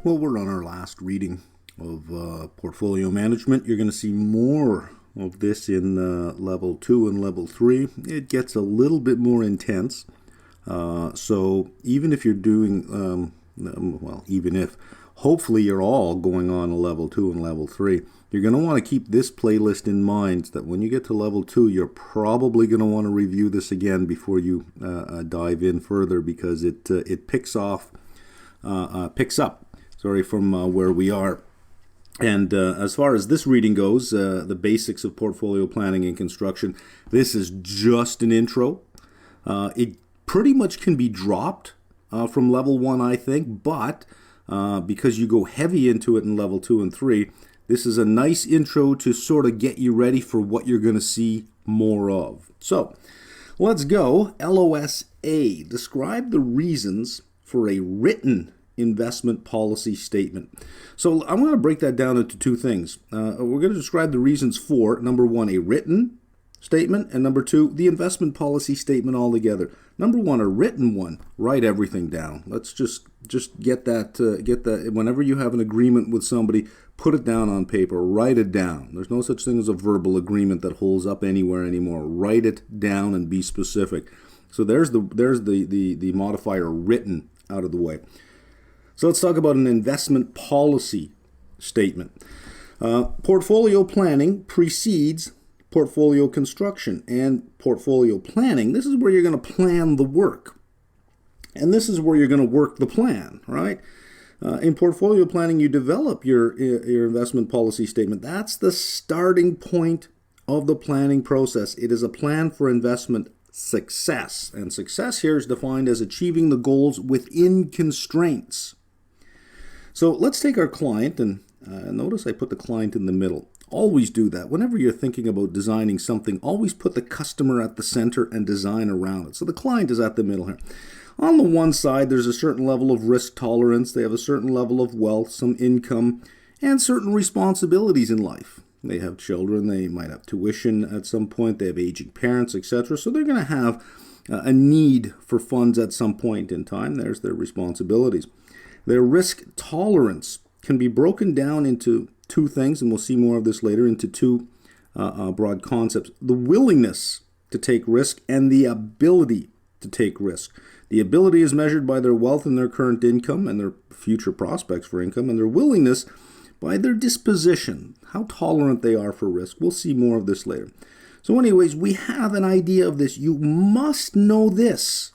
Well, we're on our last reading of portfolio management. You're going to see more of this in level 2 and level 3. It gets a little bit more intense. So even if you're doing, hopefully you're all going on a level 2 and level 3. You're going to want to keep this playlist in mind that when you get to level 2, you're probably going to want to review this again before you dive in further, because it picks up from where we are. And as far as this reading goes, the basics of portfolio planning and construction, this is just an intro. It pretty much can be dropped from level 1, I think, but because you go heavy into it in level 2 and 3, this is a nice intro to sort of get you ready for what you're going to see more of. So let's go. LOSA, describe the reasons for a written investment policy statement. So I'm going to break that down into two things. We're going to describe the reasons for, number 1, a written statement, and number 2, the investment policy statement altogether. Number 1, a written one, write everything down. Let's just get that. Whenever you have an agreement with somebody, put it down on paper, write it down. There's no such thing as a verbal agreement that holds up anywhere anymore. Write it down and be specific. So there's the modifier written out of the way. So let's talk about an investment policy statement. Portfolio planning precedes portfolio construction, and portfolio planning, this is where you're going to plan the work, and this is where you're going to work the plan, right? In portfolio planning, you develop your investment policy statement. That's the starting point of the planning process. It is a plan for investment success, and success here is defined as achieving the goals within constraints. So let's take our client, and notice I put the client in the middle. Always do that. Whenever you're thinking about designing something, always put the customer at the center and design around it. So the client is at the middle here. On the one side, there's a certain level of risk tolerance. They have a certain level of wealth, some income, and certain responsibilities in life. They have children. They might have tuition at some point. They have aging parents, etc. So they're going to have a need for funds at some point in time. There's their responsibilities. Their risk tolerance can be broken down into two things, and we'll see more of this later, into two broad concepts. The willingness to take risk and the ability to take risk. The ability is measured by their wealth and their current income and their future prospects for income, and their willingness by their disposition, how tolerant they are for risk. We'll see more of this later. So anyways, we have an idea of this. You must know this.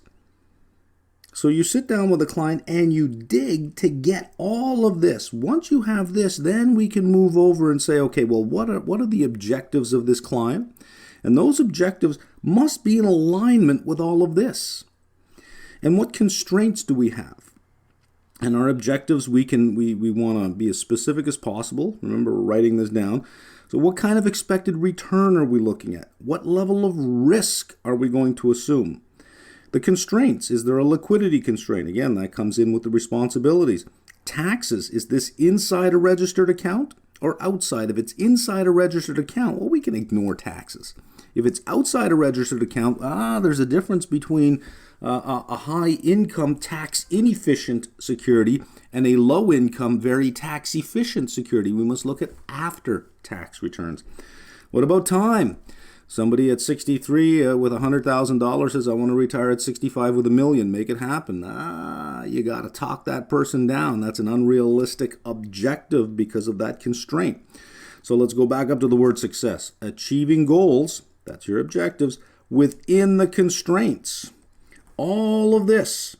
So you sit down with a client and you dig to get all of this. Once you have this, then we can move over and say, okay, well, what are the objectives of this client? And those objectives must be in alignment with all of this. And what constraints do we have? And our objectives, we want to be as specific as possible. Remember, we're writing this down. So what kind of expected return are we looking at? What level of risk are we going to assume? The constraints, is there a liquidity constraint? Again, that comes in with the responsibilities. Taxes, is this inside a registered account or outside? If it's inside a registered account, well, we can ignore taxes. If it's outside a registered account, there's a difference between a high income tax inefficient security and a low income very tax efficient security. We must look at after tax returns. What about time? Somebody at 63 with $100,000 says, I want to retire at 65 with $1 million. Make it happen. You got to talk that person down. That's an unrealistic objective because of that constraint. So let's go back up to the word success. Achieving goals, that's your objectives, within the constraints. All of this,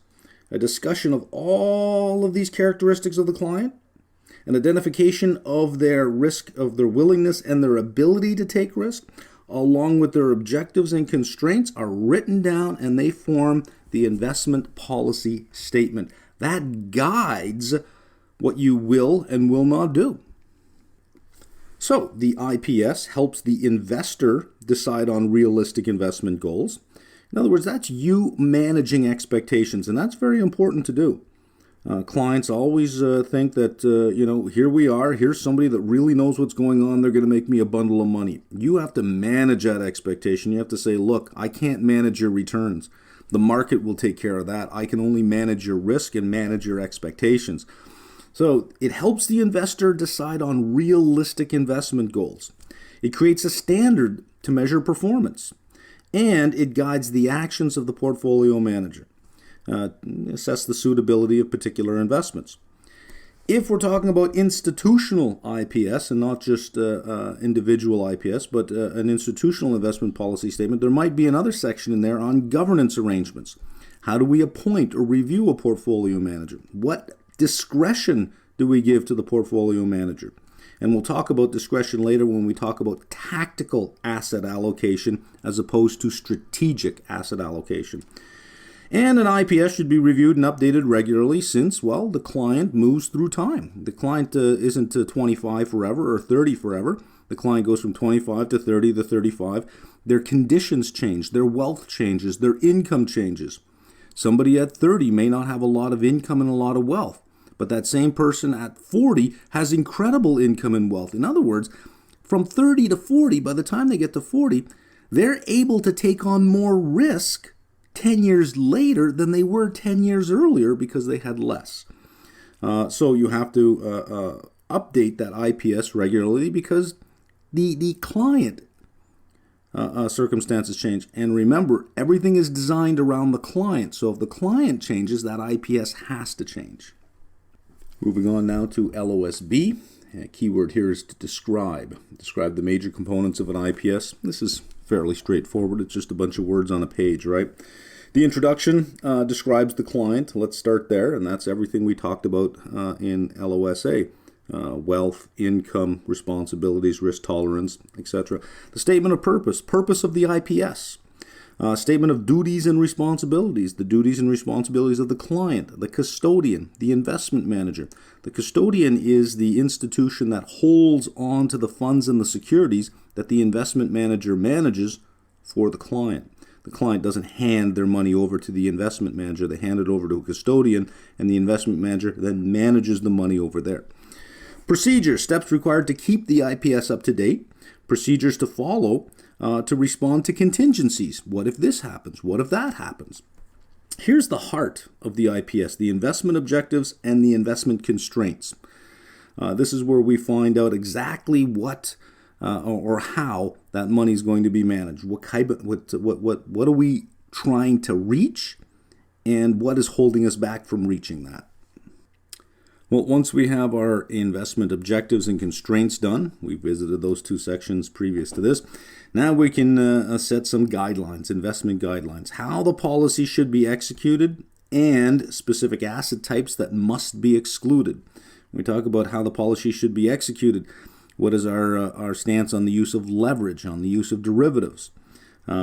a discussion of all of these characteristics of the client, an identification of their risk, of their willingness and their ability to take risk, along with their objectives and constraints, are written down, and they form the investment policy statement. That guides what you will and will not do. So the IPS helps the investor decide on realistic investment goals. In other words, that's you managing expectations, and that's very important to do. Clients always think that, here we are, here's somebody that really knows what's going on, they're going to make me a bundle of money. You have to manage that expectation. You have to say, look, I can't manage your returns. The market will take care of that. I can only manage your risk and manage your expectations. So it helps the investor decide on realistic investment goals. It creates a standard to measure performance, and it guides the actions of the portfolio manager, assess the suitability of particular investments. If we're talking about institutional IPS and not just individual IPS, but an institutional investment policy statement, there might be another section in there on governance arrangements. How do we appoint or review a portfolio manager? What discretion do we give to the portfolio manager? And we'll talk about discretion later when we talk about tactical asset allocation as opposed to strategic asset allocation. And an IPS should be reviewed and updated regularly since, well, the client moves through time. The client isn't 25 forever or 30 forever. The client goes from 25 to 30 to 35. Their conditions change, their wealth changes, their income changes. Somebody at 30 may not have a lot of income and a lot of wealth, but that same person at 40 has incredible income and wealth. In other words, from 30 to 40, by the time they get to 40, they're able to take on more risk 10 years later than they were 10 years earlier because they had less. So you have to update that IPS regularly because the client circumstances change. And remember, everything is designed around the client. So if the client changes, that IPS has to change. Moving on now to LOSB. A keyword here is to describe. Describe the major components of an IPS. This is fairly straightforward. It's just a bunch of words on a page, right? The introduction describes the client. Let's start there, and that's everything we talked about in LOSA. Wealth, income, responsibilities, risk tolerance, etc. The statement of purpose. Purpose of the IPS. Statement of duties and responsibilities, the duties and responsibilities of the client, the custodian, the investment manager. The custodian is the institution that holds on to the funds and the securities that the investment manager manages for the client. The client doesn't hand their money over to the investment manager. They hand it over to a custodian, and the investment manager then manages the money over there. Procedures, steps required to keep the IPS up to date. Procedures to follow to respond to contingencies. What if this happens? What if that happens? Here's the heart of the IPS, the investment objectives and the investment constraints. This is where we find out exactly what or how that money is going to be managed. What are we trying to reach, and what is holding us back from reaching that? Well, once we have our investment objectives and constraints done, we visited those two sections previous to this, now we can set some guidelines, investment guidelines, how the policy should be executed, and specific asset types that must be excluded. We talk about how the policy should be executed. What is our stance on the use of leverage, on the use of derivatives?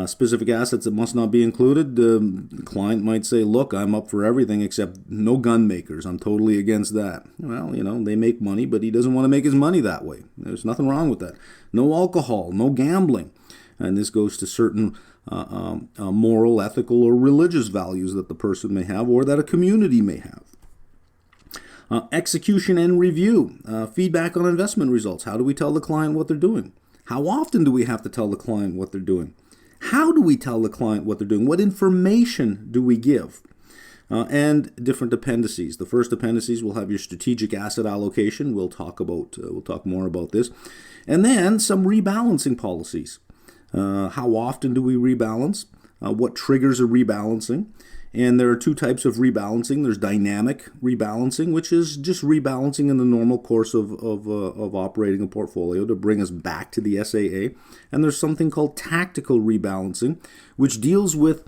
Specific assets that must not be included. The client might say, look, I'm up for everything except no gun makers. I'm totally against that. Well, they make money, but he doesn't want to make his money that way. There's nothing wrong with that. No alcohol, no gambling. And this goes to certain moral, ethical, or religious values that the person may have or that a community may have. Execution and review. Feedback on investment results. How do we tell the client what they're doing? How often do we have to tell the client what they're doing? How do we tell the client what they're doing? What information do we give? And different appendices. The first appendices will have your strategic asset allocation. We'll talk more about this. And then some rebalancing policies. How often do we rebalance? What triggers a rebalancing? And there are two types of rebalancing. There's dynamic rebalancing, which is just rebalancing in the normal course of operating a portfolio to bring us back to the SAA. And there's something called tactical rebalancing, which deals with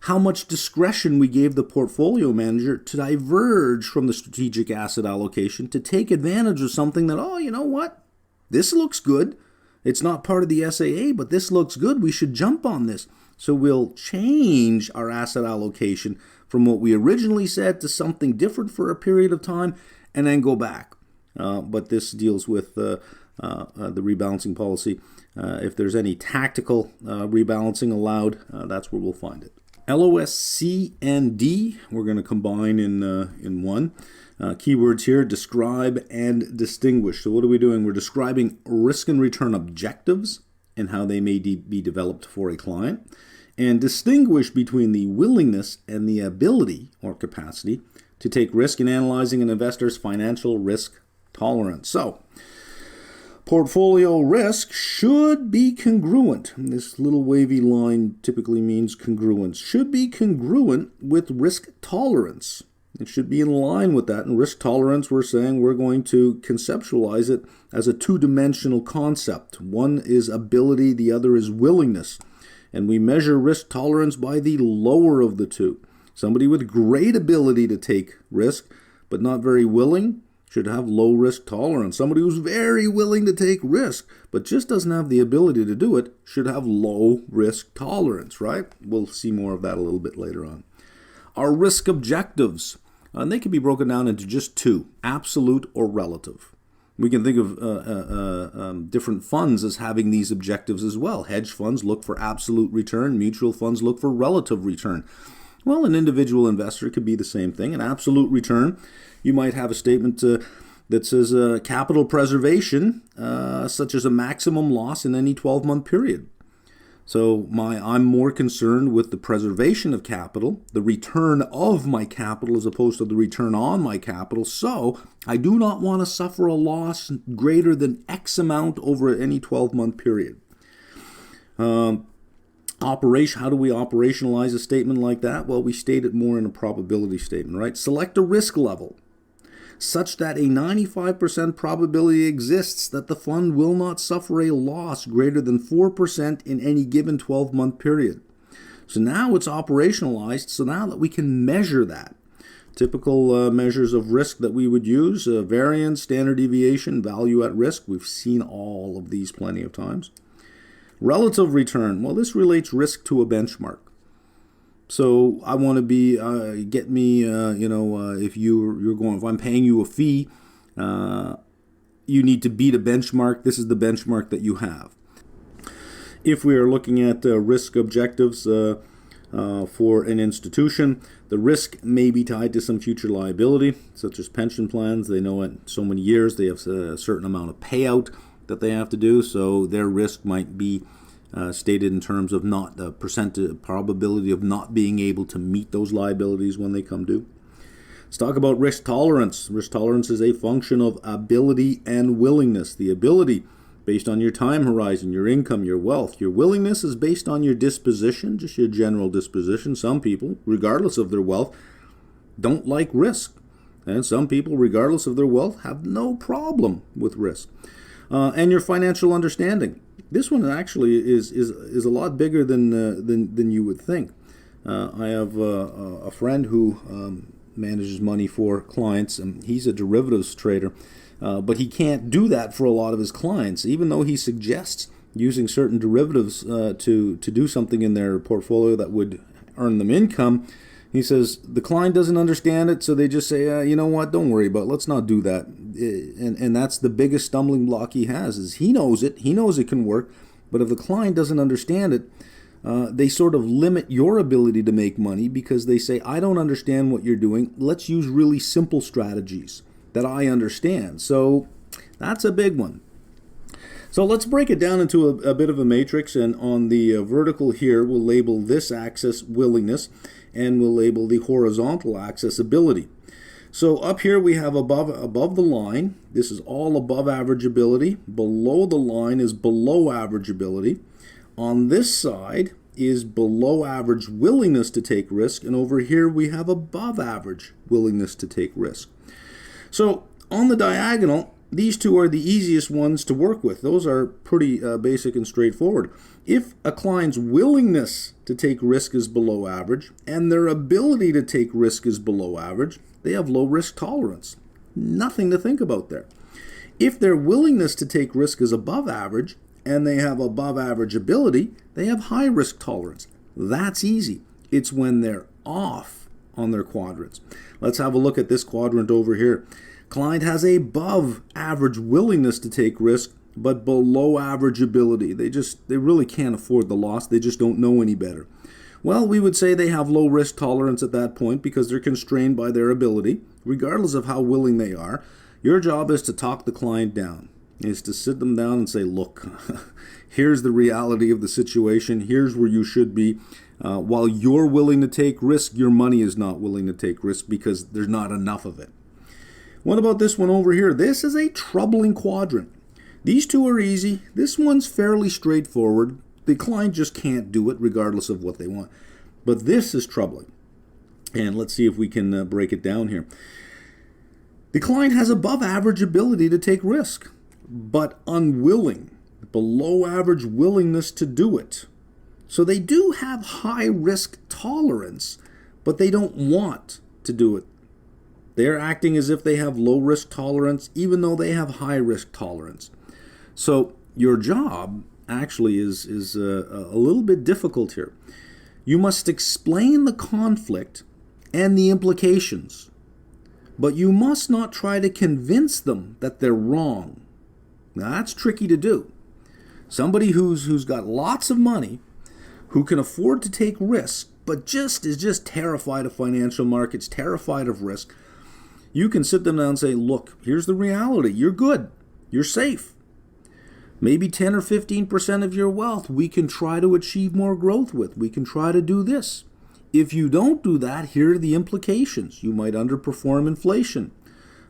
how much discretion we gave the portfolio manager to diverge from the strategic asset allocation to take advantage of something that, oh, you know what? This looks good. It's not part of the SAA, but this looks good. We should jump on this. So we'll change our asset allocation from what we originally said to something different for a period of time and then go back. But this deals with the rebalancing policy. If there's any tactical rebalancing allowed, that's where we'll find it. LOS, C, and D, we're going to combine in one. Keywords here, describe and distinguish. So what are we doing? We're describing risk and return objectives and how they may be developed for a client, and distinguish between the willingness and the ability or capacity to take risk in analyzing an investor's financial risk tolerance. So, portfolio risk should be congruent. This little wavy line typically means congruence. Should be congruent with risk tolerance. It should be in line with that. And risk tolerance, we're saying we're going to conceptualize it as a two-dimensional concept. One is ability, the other is willingness. And we measure risk tolerance by the lower of the two. Somebody with great ability to take risk, but not very willing, should have low risk tolerance. Somebody who's very willing to take risk, but just doesn't have the ability to do it, should have low risk tolerance, right? We'll see more of that a little bit later on. Our risk objectives, and they can be broken down into just two, absolute or relative. We can think of different funds as having these objectives as well. Hedge funds look for absolute return. Mutual funds look for relative return. Well, an individual investor could be the same thing. An absolute return, you might have a statement that says capital preservation, such as a maximum loss in any 12-month period. So I'm more concerned with the preservation of capital, the return of my capital as opposed to the return on my capital. So I do not want to suffer a loss greater than X amount over any 12-month period. How do we operationalize a statement like that? Well, we state it more in a probability statement, right? Select a risk level such that a 95% probability exists that the fund will not suffer a loss greater than 4% in any given 12-month period. So now it's operationalized, so now that we can measure that. Typical measures of risk that we would use, variance, standard deviation, value at risk. We've seen all of these plenty of times. Relative return, well, this relates risk to a benchmark. So I want to be, if I'm paying you a fee, you need to beat a benchmark. This is the benchmark that you have. If we are looking at risk objectives for an institution, the risk may be tied to some future liability, such as pension plans. They know in so many years they have a certain amount of payout that they have to do, so their risk might be stated in terms of not the probability of not being able to meet those liabilities when they come due. Let's talk about risk tolerance. Risk tolerance is a function of ability and willingness. The ability based on your time horizon, your income, your wealth. Your willingness is based on your disposition, just your general disposition. Some people, regardless of their wealth, don't like risk. And some people, regardless of their wealth, have no problem with risk. And your financial understanding. This one actually is a lot bigger than you would think. I have a friend who manages money for clients, and he's a derivatives trader, but he can't do that for a lot of his clients, even though he suggests using certain derivatives to do something in their portfolio that would earn them income. He says the client doesn't understand it, so they just say, you know what, don't worry about it. Let's not do that. And that's the biggest stumbling block he has, is he knows it can work, but if the client doesn't understand it, they sort of limit your ability to make money because they say, I don't understand what you're doing. Let's use really simple strategies that I understand. So that's a big one. So let's break it down into a bit of a matrix, and on the vertical here, we'll label this axis willingness, and we'll label the horizontal axis ability. So up here we have above the line, this is all above average ability. Below the line is below average ability. On this side is below average willingness to take risk, and over here we have above average willingness to take risk. So on the diagonal, these two are the easiest ones to work with. Those are pretty basic and straightforward. If a client's willingness to take risk is below average and their ability to take risk is below average, they have low risk tolerance. Nothing to think about there. If their willingness to take risk is above average and they have above average ability, they have high risk tolerance. That's easy. It's when they're off on their quadrants. Let's have a look at this quadrant over here. Client has above average willingness to take risk, but below average ability. They really can't afford the loss. They just don't know any better. Well, we would say they have low risk tolerance at that point because they're constrained by their ability, regardless of how willing they are. Your job is to talk the client down. is to sit them down and say, look, here's the reality of the situation. Here's where you should be. While you're willing to take risk, your money is not willing to take risk because there's not enough of it. What about this one over here? This is a troubling quadrant. These two are easy. This one's fairly straightforward. The client just can't do it regardless of what they want. But this is troubling. And let's see if we can break it down here. The client has above average ability to take risk, but unwilling, below average willingness to do it. So they do have high risk tolerance, but they don't want to do it. They're acting as if they have low risk tolerance, even though they have high risk tolerance. So your job actually is a little bit difficult here. You must explain the conflict and the implications, but you must not try to convince them that they're wrong. Now that's tricky to do. Somebody who's got lots of money, who can afford to take risk, but is just terrified of financial markets, terrified of risk, you can sit them down and say, look, here's the reality. You're good. You're safe. Maybe 10 or 15% of your wealth we can try to achieve more growth with. We can try to do this. If you don't do that, here are the implications. You might underperform inflation.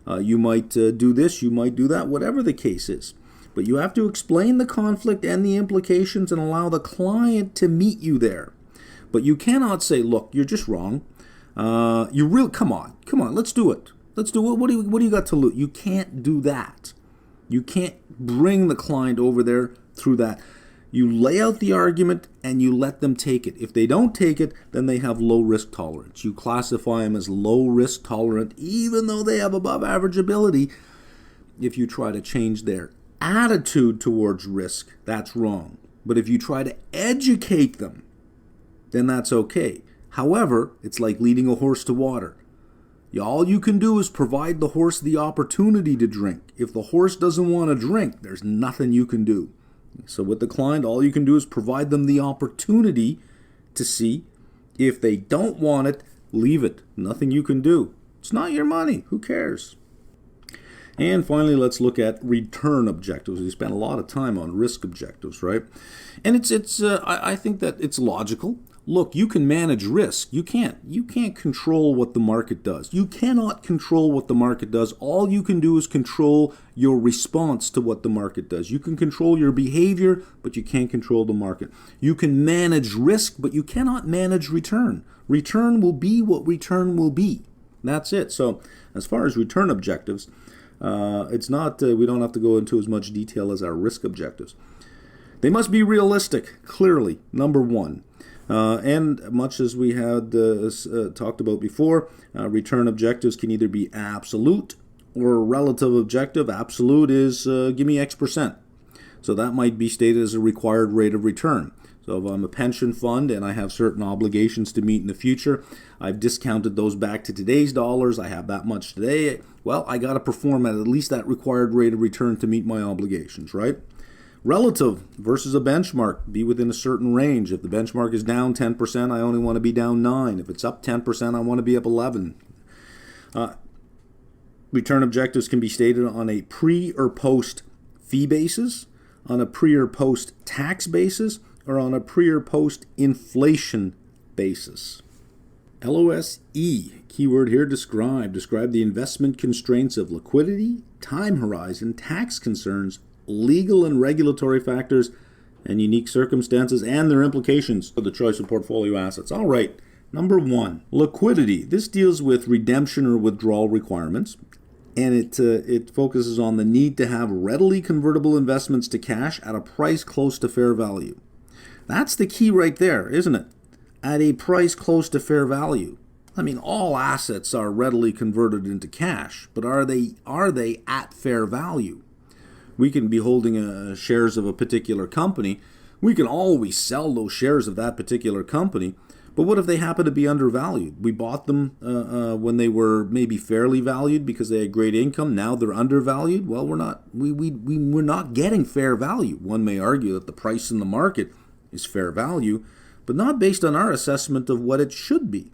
You might do this, you might do that, whatever the case is. But you have to explain the conflict and the implications and allow the client to meet you there. But you cannot say, look, you're just wrong. Come on, let's do it. Let's do it. What do you got to lose? You can't do that. You can't bring the client over there through that. You lay out the argument and you let them take it. If they don't take it, then they have low risk tolerance. You classify them as low risk tolerant, even though they have above average ability. If you try to change their attitude towards risk, that's wrong. But if you try to educate them, then that's okay. However, it's like leading a horse to water. All you can do is provide the horse the opportunity to drink. If the horse doesn't want to drink, there's nothing you can do. So with the client, all you can do is provide them the opportunity to see. If they don't want it, leave it. Nothing you can do. It's not your money. Who cares? And finally, let's look at return objectives. We spent a lot of time on risk objectives, right? And I think that it's logical. Look, you can manage risk. You can't control what the market does. You cannot control what the market does. All you can do is control your response to what the market does. You can control your behavior, but you can't control the market. You can manage risk, but you cannot manage return. Return will be what return will be. That's it. So as far as return objectives, it's not, we don't have to go into as much detail as our risk objectives. They must be realistic, clearly, number one. And much as we had talked about before, return objectives can either be absolute or a relative objective. Absolute is give me X percent. So that might be stated as a required rate of return. So if I'm a pension fund and I have certain obligations to meet in the future, I've discounted those back to today's dollars. I have that much today. Well, I got to perform at least that required rate of return to meet my obligations, right? Relative versus a benchmark, be within a certain range. If the benchmark is down 10%, I only want to be down 9. If it's up 10%, I want to be up 11. Return objectives can be stated on a pre or post fee basis, on a pre or post tax basis, or on a pre or post inflation basis. LOSE, keyword here, describe the investment constraints of liquidity, time horizon, tax concerns, legal and regulatory factors, and unique circumstances and their implications for the choice of portfolio assets. All right, number one, liquidity. This deals with redemption or withdrawal requirements, and it focuses on the need to have readily convertible investments to cash at a price close to fair value. That's the key right there, isn't it? At a price close to fair value. I mean, all assets are readily converted into cash, but are they at fair value? We can be holding shares of a particular company. We can always sell those shares of that particular company. But what if they happen to be undervalued? We bought them when they were maybe fairly valued because they had great income. Now they're undervalued. Well, we're not getting fair value. One may argue that the price in the market is fair value, but not based on our assessment of what it should be.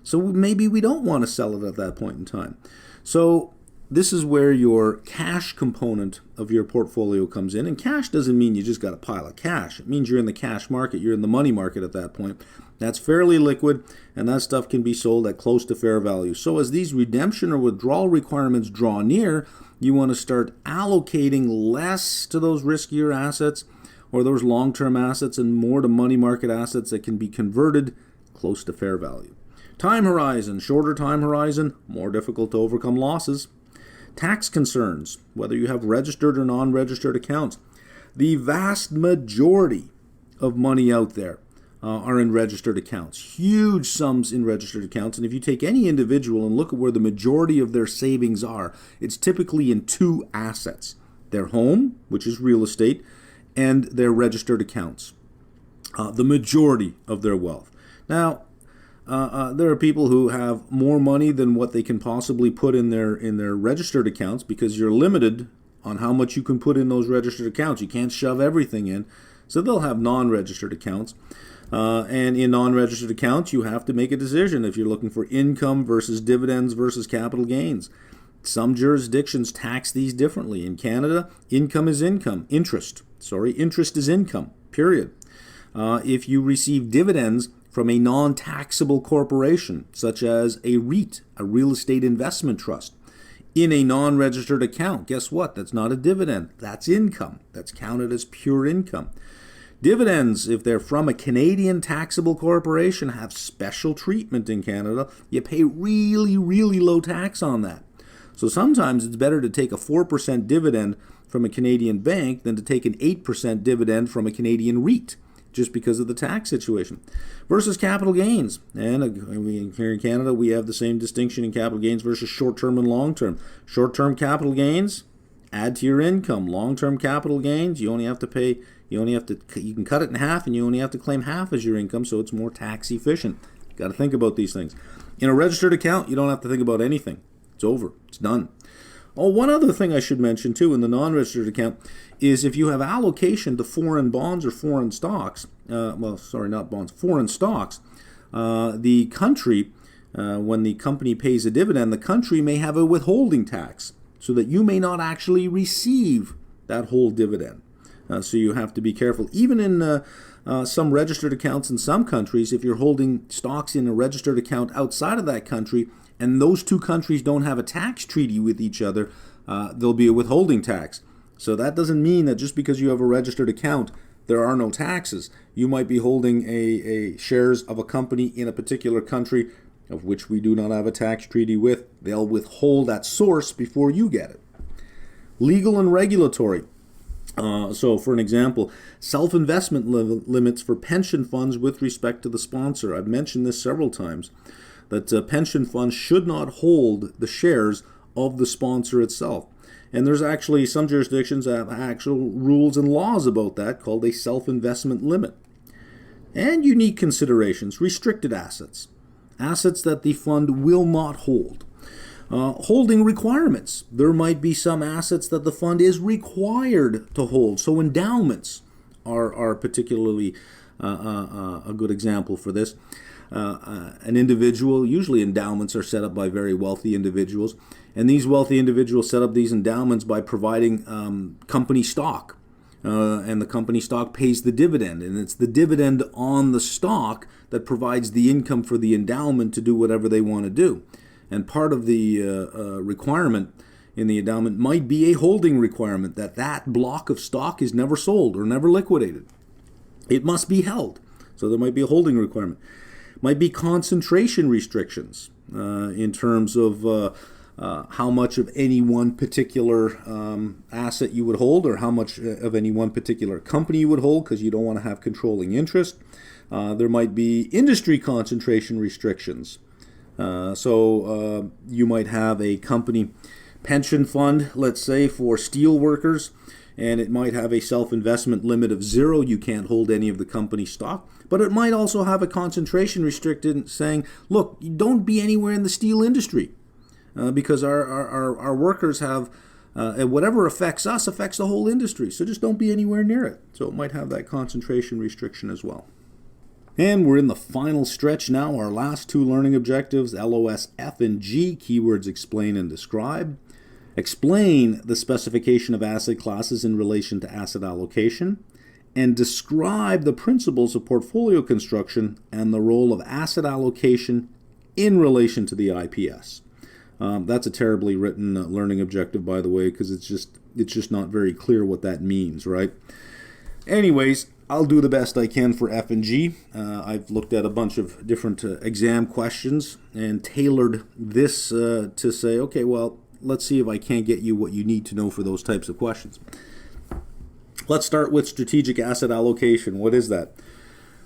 So maybe we don't want to sell it at that point in time. So this is where your cash component of your portfolio comes in. And cash doesn't mean you just got a pile of cash. It means you're in the cash market. You're in the money market at that point. That's fairly liquid, and that stuff can be sold at close to fair value. So as these redemption or withdrawal requirements draw near, you want to start allocating less to those riskier assets or those long-term assets and more to money market assets that can be converted close to fair value. Time horizon, shorter time horizon, more difficult to overcome losses. Tax concerns, whether you have registered or non-registered accounts. The vast majority of money out there are in registered accounts. Huge sums in registered accounts. And if you take any individual and look at where the majority of their savings are, it's typically in two assets. Their home, which is real estate, and their registered accounts. The majority of their wealth. Now, there are people who have more money than what they can possibly put in their registered accounts because you're limited on how much you can put in those registered accounts. You can't shove everything in. So they'll have non-registered accounts. And in non-registered accounts, you have to make a decision if you're looking for income versus dividends versus capital gains. Some jurisdictions tax these differently. In Canada, income is income. Interest is income, period. If you receive dividends from a non-taxable corporation, such as a REIT, a real estate investment trust, in a non-registered account, guess what? That's not a dividend. That's income. That's counted as pure income. Dividends, if they're from a Canadian taxable corporation, have special treatment in Canada. You pay really, really low tax on that. So sometimes it's better to take a 4% dividend from a Canadian bank than to take an 8% dividend from a Canadian REIT, just because of the tax situation. Versus capital gains. And here in Canada, we have the same distinction in capital gains versus short-term and long-term. Short-term capital gains, add to your income. Long-term capital gains, you can cut it in half and you only have to claim half as your income, so it's more tax efficient. You got to think about these things. In a registered account, you don't have to think about anything. It's over. It's done. Oh, one other thing I should mention too in the non-registered account is if you have allocation to foreign bonds or foreign stocks, foreign stocks, the country, when the company pays a dividend, the country may have a withholding tax so that you may not actually receive that whole dividend. So you have to be careful. Even in some registered accounts in some countries, if you're holding stocks in a registered account outside of that country, and those two countries don't have a tax treaty with each other, there'll be a withholding tax. So that doesn't mean that just because you have a registered account, there are no taxes. You might be holding a shares of a company in a particular country of which we do not have a tax treaty with. They'll withhold that source before you get it. Legal and regulatory. So for an example, self-investment limits for pension funds with respect to the sponsor. I've mentioned this several times, that pension funds should not hold the shares of the sponsor itself. And there's actually some jurisdictions that have actual rules and laws about that called a self-investment limit. And unique considerations, restricted assets, assets that the fund will not hold. Holding requirements. There might be some assets that the fund is required to hold. So endowments are particularly a good example for this. An individual, usually endowments are set up by very wealthy individuals, and these wealthy individuals set up these endowments by providing company stock, and the company stock pays the dividend, and it's the dividend on the stock that provides the income for the endowment to do whatever they want to do. And part of the requirement in the endowment might be a holding requirement that block of stock is never sold or never liquidated. It must be held, so there might be a holding requirement. Might be concentration restrictions in terms of how much of any one particular asset you would hold, or how much of any one particular company you would hold, because you don't want to have controlling interest. There might be industry concentration restrictions. So you might have a company pension fund, let's say, for steel workers, and it might have a self-investment limit of 0. You can't hold any of the company stock. But it might also have a concentration restricted saying, look, don't be anywhere in the steel industry because our workers have, whatever affects us affects the whole industry. So just don't be anywhere near it. So it might have that concentration restriction as well. And we're in the final stretch now. Our last two learning objectives, LOS, F, and G, keywords explain and describe. Explain the specification of asset classes in relation to asset allocation, and describe the principles of portfolio construction and the role of asset allocation in relation to the IPS. That's a terribly written learning objective, by the way, because it's just not very clear what that means, right? Anyways, I'll do the best I can for F and G. I've looked at a bunch of different exam questions and tailored this to say, okay, well, let's see if I can't get you what you need to know for those types of questions. Let's start with strategic asset allocation. What is that?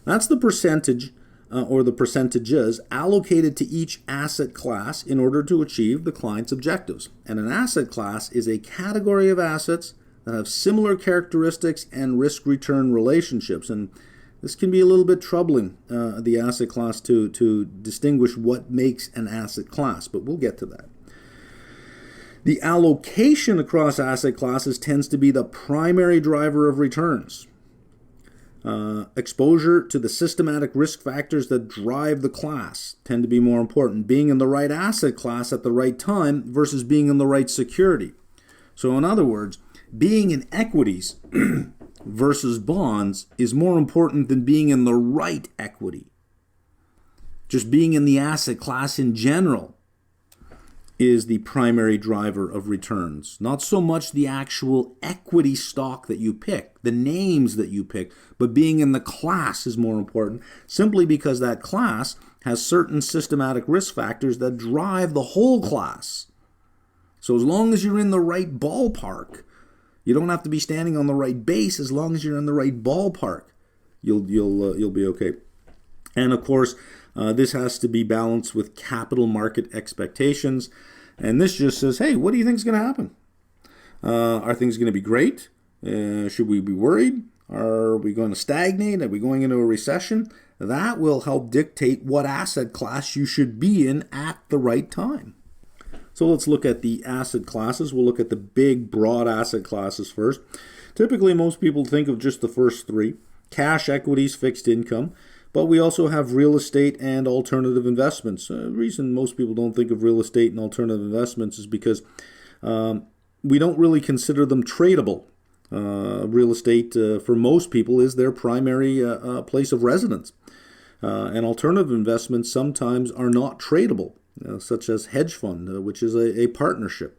That's the percentage or the percentages allocated to each asset class in order to achieve the client's objectives. And an asset class is a category of assets that have similar characteristics and risk-return relationships. And this can be a little bit troubling, the asset class, to distinguish what makes an asset class, but we'll get to that. The allocation across asset classes tends to be the primary driver of returns. Exposure to the systematic risk factors that drive the class tend to be more important. Being in the right asset class at the right time versus being in the right security. So in other words, being in equities versus bonds is more important than being in the right equity. Just being in the asset class in general is the primary driver of returns. Not so much the actual equity stock that you pick, the names that you pick, but being in the class is more important, simply because that class has certain systematic risk factors that drive the whole class. So as long as you're in the right ballpark, you don't have to be standing on the right base. As long as you're in the right ballpark, you'll be okay. And of course, this has to be balanced with capital market expectations. And this just says, hey, what do you think is going to happen? Are things going to be great? Should we be worried? Are we going to stagnate? Are we going into a recession? That will help dictate what asset class you should be in at the right time. So let's look at the asset classes. We'll look at the big, broad asset classes first. Typically, most people think of just the first three: cash, equities, fixed income. But we also have real estate and alternative investments. The reason most people don't think of real estate and alternative investments is because we don't really consider them tradable. Real estate, for most people, is their primary place of residence. And alternative investments sometimes are not tradable, such as hedge fund, which is a partnership.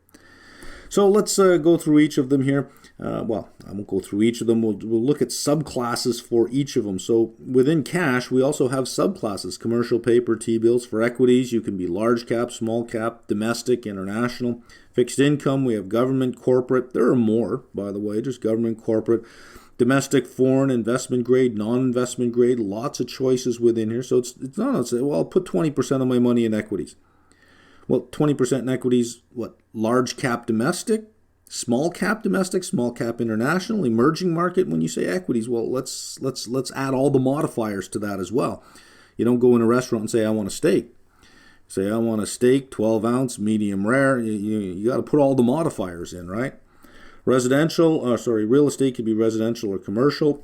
So let's go through each of them here. Well, I won't go through each of them. We'll look at subclasses for each of them. So within cash, we also have subclasses: commercial paper, T-bills. For equities, you can be large cap, small cap, domestic, international. Fixed income, we have government, corporate. There are more, by the way, just government, corporate, domestic, foreign, investment grade, non-investment grade. Lots of choices within here. So it's not, well, I'll put 20% of my money in equities. Well, 20% in equities, what? Large cap domestic, small cap domestic, small cap international, emerging market. When you say equities, well, let's add all the modifiers to that as well. You don't go in a restaurant and say, I want a steak. Say, I want a steak, 12 ounce, medium rare. You got to put all the modifiers in, right? Real estate could be residential or commercial.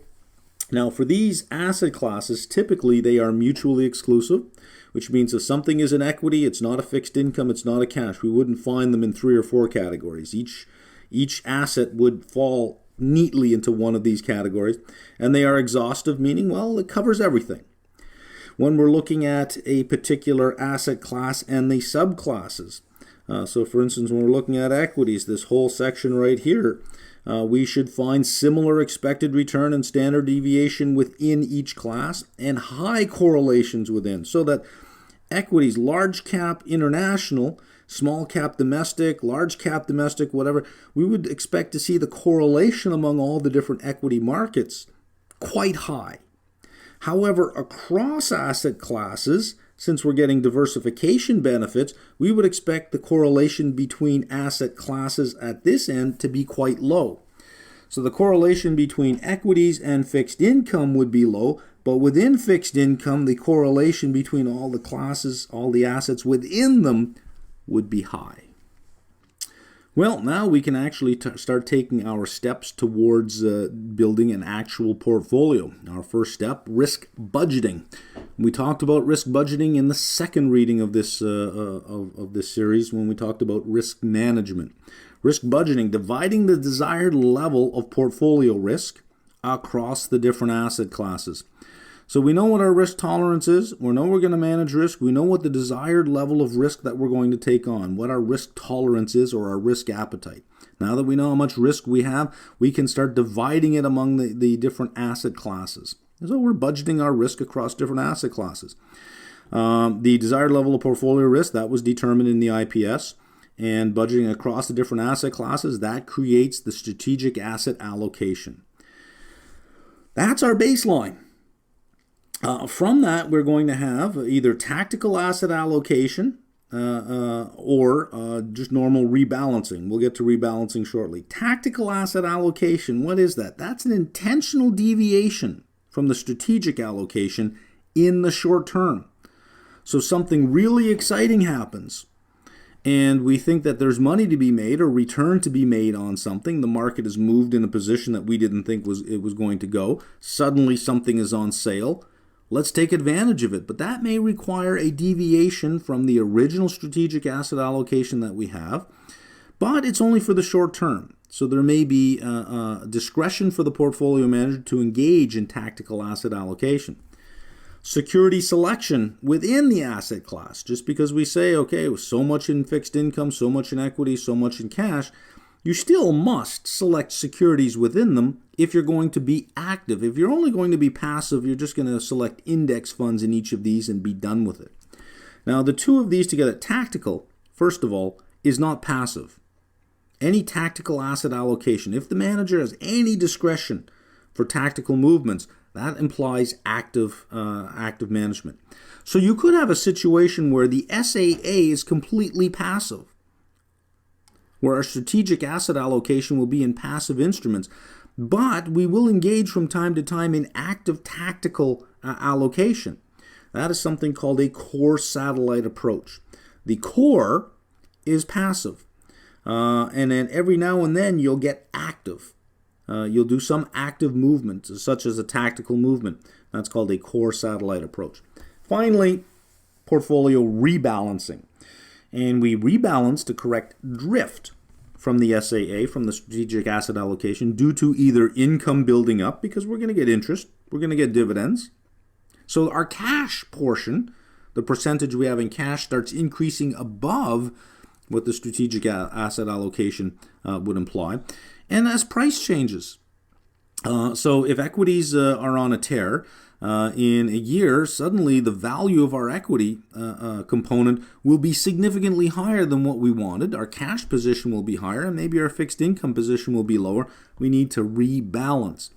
Now, for these asset classes, typically they are mutually exclusive, which means if something is an equity, it's not a fixed income, it's not a cash. We wouldn't find them in 3 or 4 categories. Each asset would fall neatly into one of these categories, and they are exhaustive, meaning, well, it covers everything. When we're looking at a particular asset class and the subclasses, so for instance, when we're looking at equities, this whole section right here, we should find similar expected return and standard deviation within each class and high correlations within, so that equities, large cap international, small cap domestic, large cap domestic, whatever, we would expect to see the correlation among all the different equity markets quite high. However, across asset classes, since we're getting diversification benefits, we would expect the correlation between asset classes at this end to be quite low. So the correlation between equities and fixed income would be low, but within fixed income, the correlation between all the classes, all the assets within them would be high. Well, now we can actually start taking our steps towards building an actual portfolio. Our first step, risk budgeting. We talked about risk budgeting in the second reading of this series when we talked about risk management. Risk budgeting, dividing the desired level of portfolio risk across the different asset classes. So we know what our risk tolerance is. We know we're going to manage risk. We know what the desired level of risk that we're going to take on, what our risk tolerance is or our risk appetite. Now that we know how much risk we have, we can start dividing it among the different asset classes. So we're budgeting our risk across different asset classes. The desired level of portfolio risk, that was determined in the IPS. And budgeting across the different asset classes, that creates the strategic asset allocation. That's our baseline. From that, we're going to have either tactical asset allocation or just normal rebalancing. We'll get to rebalancing shortly. Tactical asset allocation, what is that? That's an intentional deviation from the strategic allocation in the short term. So something really exciting happens, and we think that there's money to be made or return to be made on something. The market has moved in a position that we didn't think it was going to go. Suddenly something is on sale. Let's take advantage of it. But that may require a deviation from the original strategic asset allocation that we have. But it's only for the short term. So there may be discretion for the portfolio manager to engage in tactical asset allocation. Security selection within the asset class. Just because we say, okay, so much in fixed income, so much in equity, so much in cash, you still must select securities within them if you're going to be active. If you're only going to be passive, you're just going to select index funds in each of these and be done with it. Now, the two of these together, tactical, first of all, is not passive. Any tactical asset allocation, if the manager has any discretion for tactical movements, that implies active management. So you could have a situation where the SAA is completely passive, where our strategic asset allocation will be in passive instruments, but we will engage from time to time in active tactical allocation. That is something called a core satellite approach. The core is passive, and then every now and then you'll get active. You'll do some active movement, such as a tactical movement. That's called a core satellite approach. Finally, portfolio rebalancing. And we rebalance to correct drift from the SAA, from the strategic asset allocation, due to either income building up, because we're going to get interest, we're going to get dividends. So our cash portion, the percentage we have in cash, starts increasing above what the strategic asset allocation would imply. And as price changes. So if equities are on a tear, in a year, suddenly the value of our equity component will be significantly higher than what we wanted. Our cash position will be higher, and maybe our fixed income position will be lower. We need to rebalance.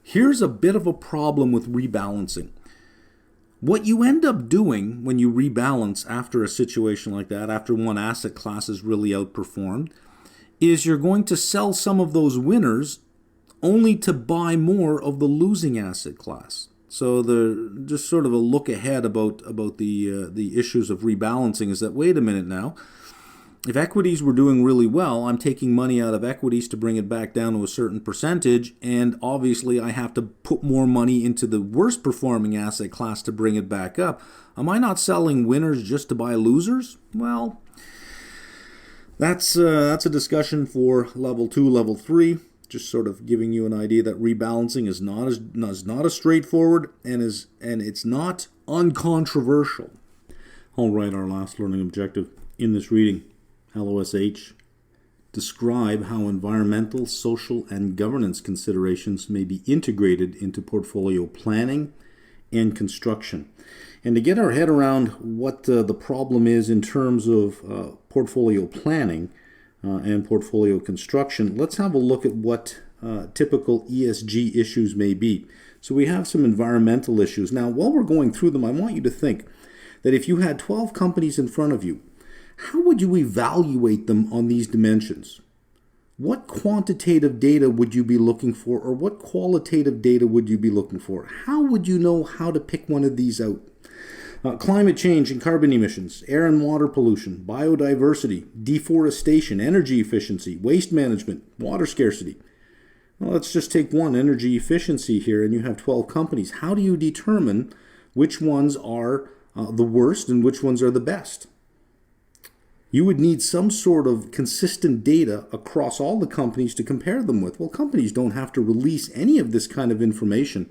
Here's a bit of a problem with rebalancing. What you end up doing when you rebalance after a situation like that, after one asset class is really outperformed, is you're going to sell some of those winners only to buy more of the losing asset class. So just sort of a look ahead about the issues of rebalancing is that, wait a minute now, if equities were doing really well, I'm taking money out of equities to bring it back down to a certain percentage, and obviously I have to put more money into the worst performing asset class to bring it back up. Am I not selling winners just to buy losers? Well, that's a discussion for level 2, level 3. Just sort of giving you an idea that rebalancing is not as straightforward and it's not uncontroversial. All right, our last learning objective in this reading, LOSH. Describe how environmental, social, and governance considerations may be integrated into portfolio planning and construction. And to get our head around what the problem is in terms of portfolio planning and portfolio construction, let's have a look at what typical ESG issues may be. So we have some environmental issues. Now, while we're going through them, I want you to think that if you had 12 companies in front of you, how would you evaluate them on these dimensions? What quantitative data would you be looking for, or what qualitative data would you be looking for? How would you know how to pick one of these out? Climate change and carbon emissions, air and water pollution, biodiversity, deforestation, energy efficiency, waste management, water scarcity. Well, let's just take one, energy efficiency here, and you have 12 companies. How do you determine which ones are the worst and which ones are the best? You would need some sort of consistent data across all the companies to compare them with. Well, companies don't have to release any of this kind of information.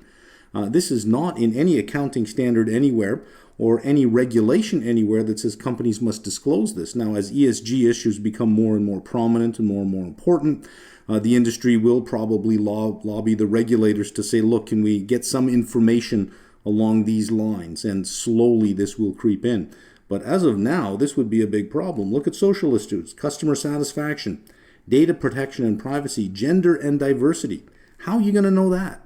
This is not in any accounting standard anywhere or any regulation anywhere that says companies must disclose this. Now, as ESG issues become more and more prominent and more important, the industry will probably lobby the regulators to say, look, can we get some information along these lines? And slowly this will creep in. But as of now, this would be a big problem. Look at social issues, customer satisfaction, data protection and privacy, gender and diversity. How are you going to know that?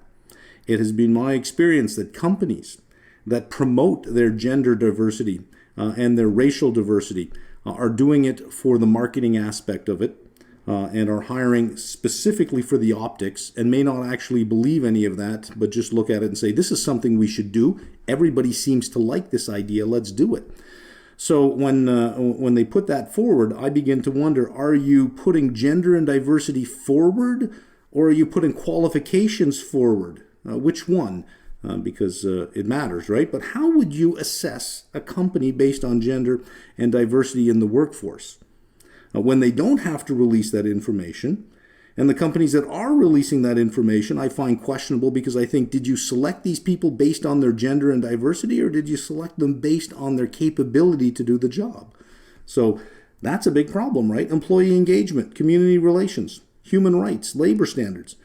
It has been my experience that companies that promote their gender diversity and their racial diversity are doing it for the marketing aspect of it and are hiring specifically for the optics and may not actually believe any of that, but just look at it and say, this is something we should do. Everybody seems to like this idea. Let's do it. So when they put that forward, I begin to wonder, are you putting gender and diversity forward, or are you putting qualifications forward? Which one? Because it matters, right? But how would you assess a company based on gender and diversity in the workforce? When they don't have to release that information, and the companies that are releasing that information, I find questionable, because I think, did you select these people based on their gender and diversity, or did you select them based on their capability to do the job? So that's a big problem, right? Employee engagement, community relations, human rights, labor standards,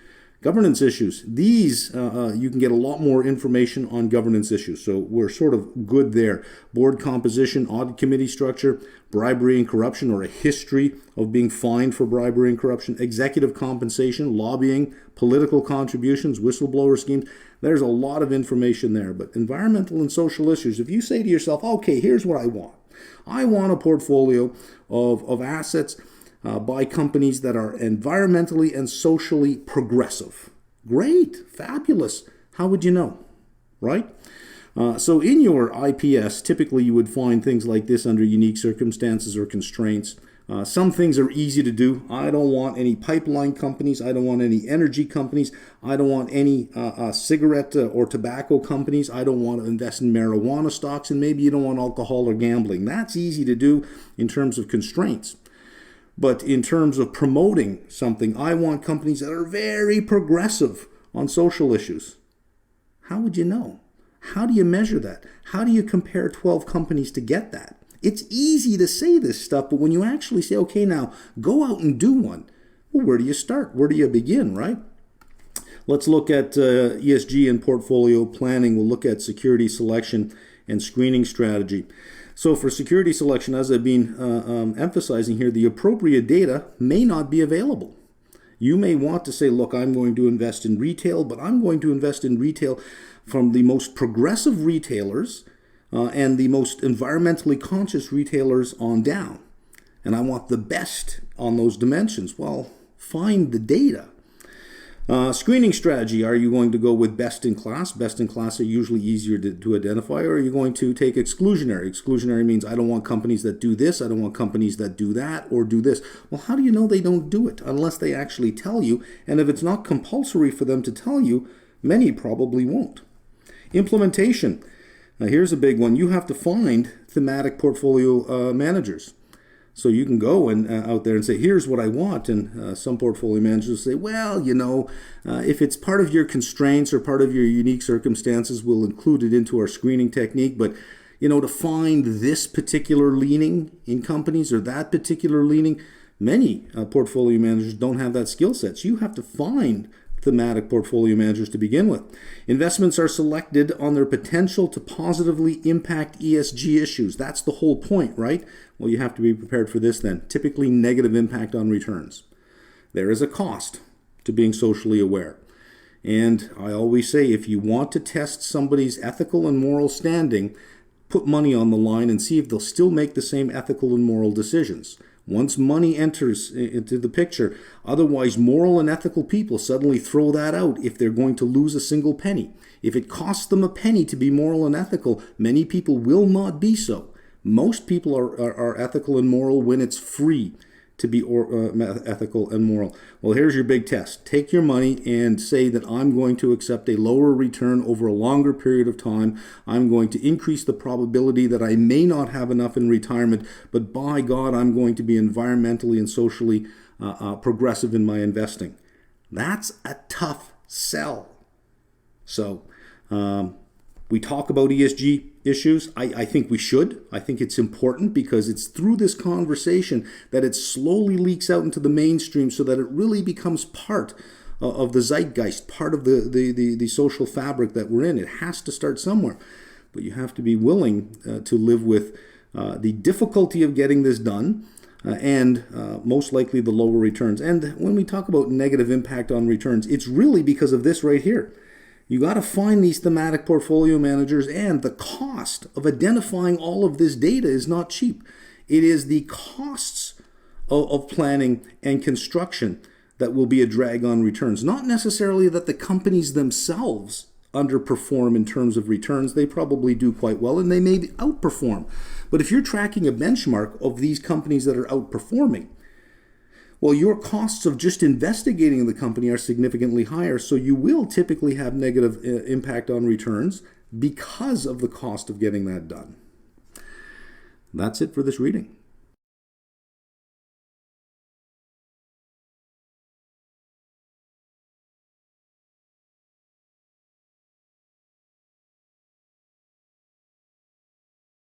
governance issues. These, you can get a lot more information on governance issues. So we're sort of good there. Board composition, audit committee structure, bribery and corruption, or a history of being fined for bribery and corruption, executive compensation, lobbying, political contributions, whistleblower schemes. There's a lot of information there. But environmental and social issues, if you say to yourself, okay, here's what I want. I want a portfolio of assets by companies that are environmentally and socially progressive. Great, fabulous. How would you know, right? So in your IPS, typically you would find things like this under unique circumstances or constraints. Some things are easy to do. I don't want any pipeline companies. I don't want any energy companies. I don't want any cigarette or tobacco companies. I don't want to invest in marijuana stocks, and maybe you don't want alcohol or gambling. That's easy to do in terms of constraints. But in terms of promoting something, I want companies that are very progressive on social issues. How would you know? How do you measure that? How do you compare 12 companies to get that? It's easy to say this stuff, but when you actually say, okay, now go out and do one, well, where do you start? Where do you begin, right? Let's look at ESG and portfolio planning. We'll look at security selection and screening strategy. So for security selection, as I've been emphasizing here, the appropriate data may not be available. You may want to say, look, I'm going to invest in retail, but I'm going to invest in retail from the most progressive retailers and the most environmentally conscious retailers on down. And I want the best on those dimensions. Well, find the data. Screening strategy, are you going to go with best in class? Best in class are usually easier to identify, or are you going to take exclusionary? Exclusionary means I don't want companies that do this, I don't want companies that do that, or do this. Well, how do you know they don't do it unless they actually tell you? And if it's not compulsory for them to tell you, many probably won't. Implementation. Now here's a big one. You have to find thematic portfolio managers. So you can go and out there and say, here's what I want. And some portfolio managers say, well, if it's part of your constraints or part of your unique circumstances, we'll include it into our screening technique. But, to find this particular leaning in companies or that particular leaning, many portfolio managers don't have that skill set. So you have to find thematic portfolio managers to begin with. Investments are selected on their potential to positively impact ESG issues. That's the whole point, right? Well, you have to be prepared for this then. Typically negative impact on returns. There is a cost to being socially aware. And I always say, if you want to test somebody's ethical and moral standing, put money on the line and see if they'll still make the same ethical and moral decisions. Once money enters into the picture, otherwise moral and ethical people suddenly throw that out if they're going to lose a single penny. If it costs them a penny to be moral and ethical, many people will not be so. Most people are ethical and moral when it's free to be ethical and moral. Well, here's your big test. Take your money and say that I'm going to accept a lower return over a longer period of time. I'm going to increase the probability that I may not have enough in retirement, but by God, I'm going to be environmentally and socially progressive in my investing. That's a tough sell. So we talk about ESG issues. I think we should. I think it's important because it's through this conversation that it slowly leaks out into the mainstream so that it really becomes part of the zeitgeist, part of the social fabric that we're in. It has to start somewhere. But you have to be willing to live with the difficulty of getting this done and most likely the lower returns. And when we talk about negative impact on returns, it's really because of this right here. You got to find these thematic portfolio managers, and the cost of identifying all of this data is not cheap. It is the costs of planning and construction that will be a drag on returns. Not necessarily that the companies themselves underperform in terms of returns. They probably do quite well, and they may outperform. But if you're tracking a benchmark of these companies that are outperforming, well, your costs of just investigating the company are significantly higher, so you will typically have negative impact on returns because of the cost of getting that done. That's it for this reading.